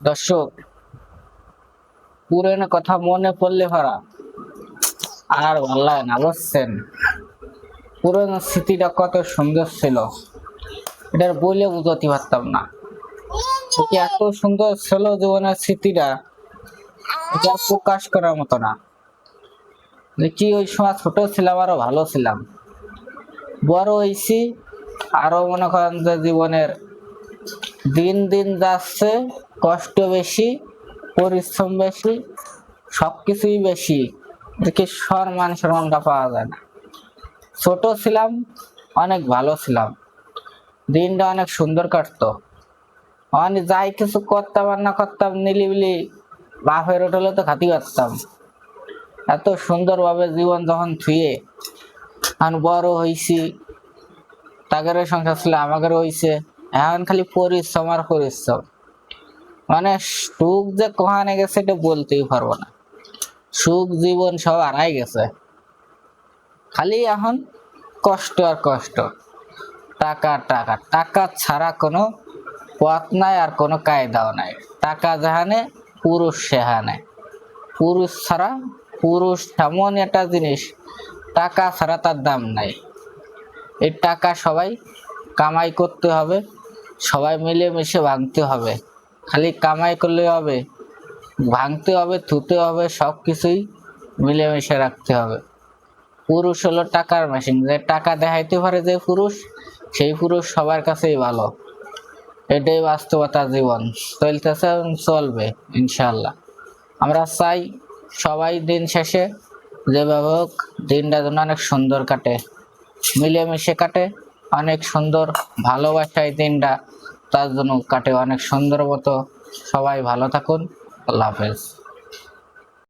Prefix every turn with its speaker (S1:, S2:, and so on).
S1: দর্শক, পুরনো কথা মনে পড়লে ভরা আর ভালো লাগে না, বুঝছেন? পুরনো স্মৃতিটা কত সুন্দর ছিল, এটার বলে বুঝতে পারতাম না। কি এত সুন্দর ছিল জীবনের স্মৃতিটা, এটা প্রকাশ করার মতো না। কি ওই সময় ছোট ছিলাম, আরো ভালো ছিলাম। বড় হয়েছি, আরো মনে করেন যে জীবনের দিন দিন যাচ্ছে, কষ্ট বেশি, পরিশ্রম বেশি, সবকিছুই বেশি। দেখি সম্মানটা পাওয়া যায় না। ছোট ছিলাম, অনেক ভালো ছিলাম, দিনটা অনেক সুন্দর কাটতো। অনেক যাই কিছু করতাম আর না করতাম, নিলিবিলি বাপের হোটেলে তো খাতি পারতাম। এত সুন্দরভাবে জীবন যখন থুয়ে এখন বড় হয়েছি, তাদের সংসার ছিল, আমাদের হয়েছে। এখন খালি পরিশ্রম আর পরিশ্রম। মানে সুখ যে কোহানে গেছে এটা বলতেই পারবো না। সুখ জীবন সব হারাই গেছে, খালি এখন কষ্ট আর কষ্ট। টাকা টাকা টাকা ছাড়া কোনো পথ নাই, আর কোনো কায়দাও নাই। টাকা যেখানে, পুরুষ সেখানে। পুরুষ ছাড়া, পুরুষ এমন একটা জিনিস, টাকা ছাড়া তার দাম নাই। এই টাকা সবাই কামাই করতে হবে, সবাই মিলেমিশে ভাঙতে হবে। খালি কামাই করলে হবে? ভাঙতে হবে, ধুতে হবে, সবকিছুই মিলেমিশে রাখতে হবে। পুরুষ হলো টাকার মেশিন, যে টাকা দেখাইতে পারে যে পুরুষ, সেই পুরুষ সবার কাছেই ভালো। এটাই বাস্তবতা। জীবন চলতেছে, চলবে ইনশাল্লাহ। আমরা চাই সবাই দিন শেষে যেভাবে হোক দিনটা যেন অনেক সুন্দর কাটে, মিলেমিশে কাটে, অনেক সুন্দর ভালোবাসায় দিনটা তার জন্য কাটে অনেক সুন্দর মতো। সবাই ভালো থাকুন। আল্লাহ হাফেজ।